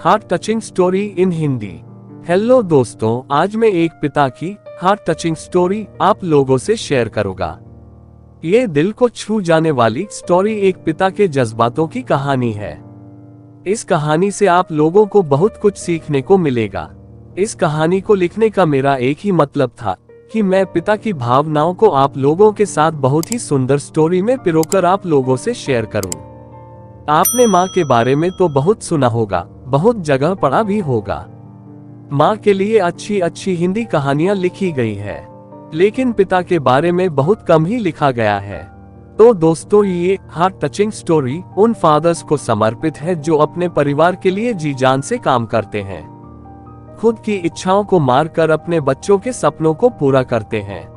Heart touching story in Hindi. Hello दोस्तों, आज मैं एक पिता की हार्ट टचिंग स्टोरी आप लोगों से शेयर करूंगा। ये दिल को छू जाने वाली स्टोरी एक पिता के जज्बातों की कहानी है। इस कहानी से आप लोगों को बहुत कुछ सीखने को मिलेगा। इस कहानी को लिखने का मेरा एक ही मतलब था कि मैं पिता की भावनाओं को आप लोगों के साथ बहुत ही सुंदर स्टोरी में पिरोकर आप लोगों से शेयर करूं। आपने माँ के बारे में तो बहुत सुना होगा, बहुत जगह पढ़ा भी होगा। माँ के लिए अच्छी अच्छी हिंदी कहानियां लिखी गई है, लेकिन पिता के बारे में बहुत कम ही लिखा गया है। तो दोस्तों, ये हार्ट टचिंग स्टोरी उन फादर्स को समर्पित है जो अपने परिवार के लिए जी जान से काम करते हैं, खुद की इच्छाओं को मारकर अपने बच्चों के सपनों को पूरा करते हैं।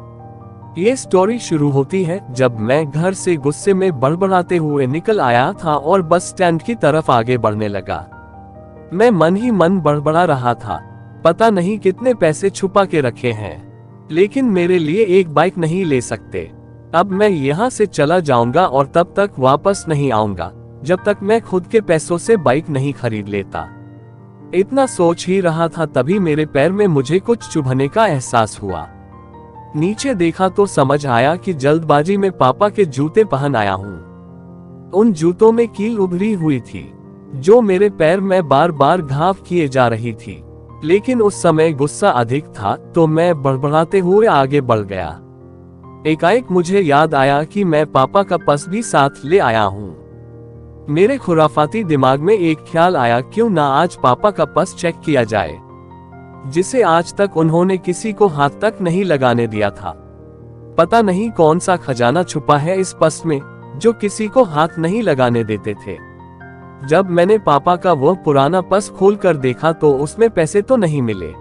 ये स्टोरी शुरू होती है जब मैं घर से गुस्से में बड़बड़ाते हुए निकल आया था और बस स्टैंड की तरफ आगे बढ़ने लगा। मैं मन ही मन बड़बड़ा रहा था, पता नहीं कितने पैसे छुपा के रखे हैं, लेकिन मेरे लिए एक बाइक नहीं ले सकते। अब मैं यहाँ से चला जाऊंगा और तब तक वापस नहीं आऊंगा जब तक मैं खुद के पैसों से बाइक नहीं खरीद लेता। इतना सोच ही रहा था, तभी मेरे पैर में मुझे कुछ चुभने का एहसास हुआ। नीचे देखा तो समझ आया कि जल्दबाजी में पापा के जूते पहन आया हूँ। उन जूतों में कील उभरी हुई थी जो मेरे पैर में बार बार घाव किए जा रही थी, लेकिन उस समय गुस्सा अधिक था तो मैं बड़बड़ाते हुए आगे बढ़ गया। एकाएक मुझे याद आया कि मैं पापा का पर्स भी साथ ले आया हूँ। मेरे खुराफाती दिमाग में एक ख्याल आया, क्यों ना आज पापा का पर्स चेक किया जाए, जिसे आज तक उन्होंने किसी को हाथ तक नहीं लगाने दिया था। पता नहीं कौन सा खजाना छुपा है इस पर्स में जो किसी को हाथ नहीं लगाने देते थे। जब मैंने पापा का वह पुराना पर्स खोलकर देखा तो उसमें पैसे तो नहीं मिले,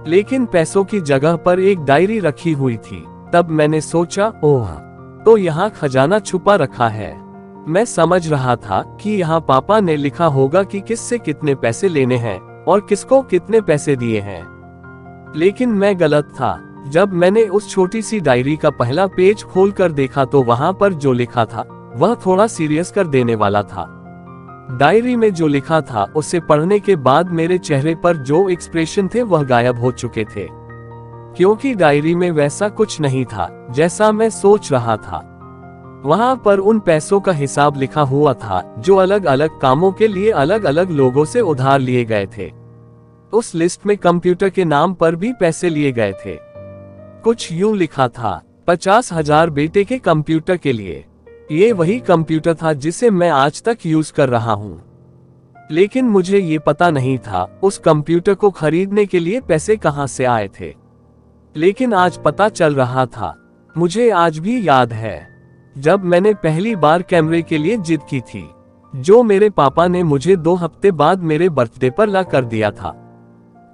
लेकिन पैसों की जगह पर एक डायरी रखी हुई थी। तब मैंने सोचा, ओह, तो यहाँ खजाना छुपा रखा है। मैं समझ रहा था कि यहाँ पापा ने लिखा होगा कि किससे कितने पैसे लेने हैं और किसको कितने पैसे दिए हैं, लेकिन मैं गलत था। जब मैंने उस छोटी सी डायरी का पहला पेज खोलकर देखा तो वहां पर जो लिखा था वह थोड़ा सीरियस कर देने वाला था। डायरी में जो लिखा था उसे पढ़ने के बाद मेरे चेहरे पर जो एक्सप्रेशन थे वह गायब हो चुके थे, क्योंकि डायरी में वैसा कुछ नहीं था जैसा मैं सोच रहा था। वहां पर उन पैसों का हिसाब लिखा हुआ था जो अलग अलग कामों के लिए अलग अलग लोगों से उधार लिए गए थे। उस लिस्ट में कंप्यूटर के नाम पर भी पैसे लिए गए थे। कुछ यूं लिखा था, 50,000 बेटे के कंप्यूटर के लिए। ये वही कंप्यूटर था जिसे मैं आज तक यूज कर रहा हूँ, लेकिन मुझे ये पता नहीं था उस कंप्यूटर को खरीदने के लिए पैसे कहाँ से आए थे। लेकिन आज पता चल रहा था। मुझे आज भी याद है जब मैंने पहली बार कैमरे के लिए जिद की थी, जो मेरे पापा ने मुझे 2 हफ्ते बाद मेरे बर्थडे पर ला कर दिया था,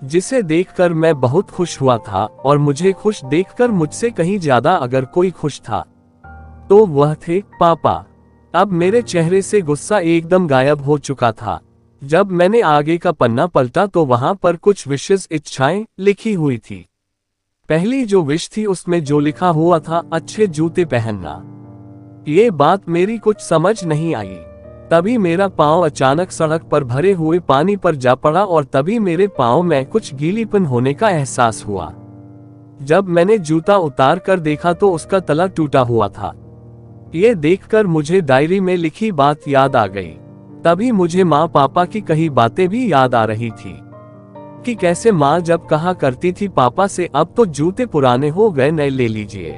जिसे देखकर मैं बहुत खुश हुआ था। और मुझे खुश देखकर मुझसे कहीं ज्यादा अगर कोई खुश था तो वह थे पापा। अब मेरे चेहरे से गुस्सा एकदम गायब हो चुका था। जब मैंने आगे का पन्ना पलटा तो वहां पर कुछ विशेष इच्छाएं लिखी हुई थी। पहली जो विश थी उसमें जो लिखा हुआ था, अच्छे जूते पहनना। ये बात मेरी कुछ समझ नहीं आई। तभी मेरा पांव अचानक सड़क पर भरे हुए पानी पर जा पड़ा और तभी मेरे पांव में कुछ गीलीपन होने का एहसास हुआ। जब मैंने जूता उतार कर देखा तो उसका तला टूटा हुआ था। ये देखकर मुझे डायरी में लिखी बात याद आ गई। तभी मुझे माँ पापा की कही बातें भी याद आ रही थी कि कैसे माँ जब कहा करती थी पापा से, अब तो जूते पुराने हो गए, नए ले लीजिए,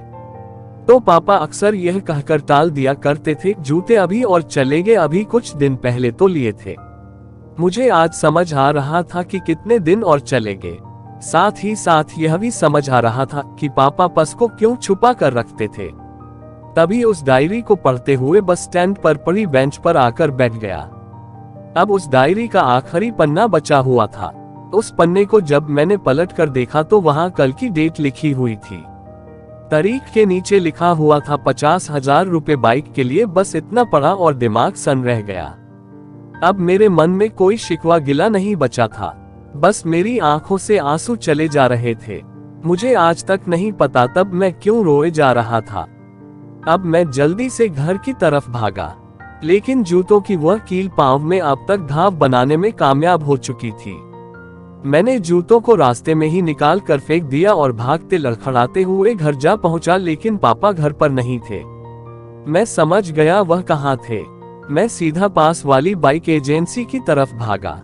तो पापा अक्सर यह कहकर टाल दिया करते थे, जूते अभी और चलेंगे, अभी कुछ दिन पहले तो लिए थे। मुझे आज समझ आ रहा था कि कितने दिन और चलेंगे। साथ ही साथ यह भी समझ आ रहा था कि पापा पर्स को क्यों छुपा कर रखते थे। तभी उस डायरी को पढ़ते हुए बस स्टैंड पर पड़ी बेंच पर आकर बैठ गया। अब उस डायरी का आखिरी पन्ना बचा हुआ था। उस पन्ने को जब मैंने पलट कर देखा तो वहां कल की डेट लिखी हुई थी। तारीख के नीचे लिखा हुआ था 50,000 रुपए बाइक के लिए। बस इतना पढ़ा और दिमाग सन रह गया। अब मेरे मन में कोई शिकवा गिला नहीं बचा था, बस मेरी आंखों से आंसू चले जा रहे थे। मुझे आज तक नहीं पता तब मैं क्यों रोए जा रहा था। अब मैं जल्दी से घर की तरफ भागा। लेकिन जूतों की वह कील पांव में अब तक घाव बनाने में कामयाब हो चुकी थी। मैंने जूतों को रास्ते में ही निकाल कर फेंक दिया और भागते लड़खड़ाते हुए घर जा पहुंचा, लेकिन पापा घर पर नहीं थे। मैं समझ गया वह कहाँ थे। मैं सीधा पास वाली बाइक एजेंसी की तरफ भागा।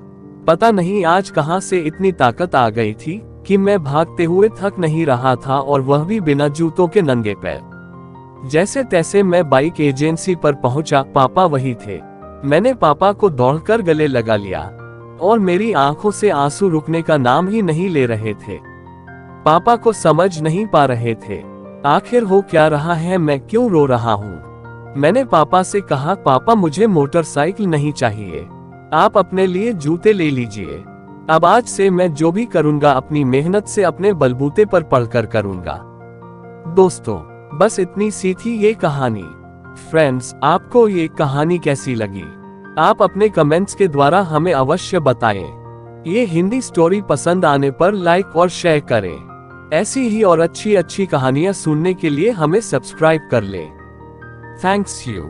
पता नहीं आज कहां से इतनी ताकत आ गई थी कि मैं भागते हुए थक नहीं रहा था, और वह भी बिना जूतों के नंगे पैर। जैसे तैसे मैं बाइक एजेंसी पर पहुंचा। पापा वही थे। मैंने पापा को दौड़कर गले लगा लिया और मेरी आंखों से आंसू रुकने का नाम ही नहीं ले रहे थे। पापा को समझ नहीं पा रहे थे आखिर हो क्या रहा है, मैं क्यों रो रहा हूँ। मैंने पापा से कहा, पापा मुझे मोटरसाइकिल नहीं चाहिए, आप अपने लिए जूते ले लीजिए। अब आज से मैं जो भी करूंगा अपनी मेहनत से अपने बलबूते पर पढ़कर करूंगा। दोस्तों, बस इतनी सी थी ये कहानी। फ्रेंड्स, आपको ये कहानी कैसी लगी आप अपने कमेंट्स के द्वारा हमें अवश्य बताएं। ये हिंदी स्टोरी पसंद आने पर लाइक और शेयर करें। ऐसी ही और अच्छी अच्छी कहानियां सुनने के लिए हमें सब्सक्राइब कर लें। Thanks you.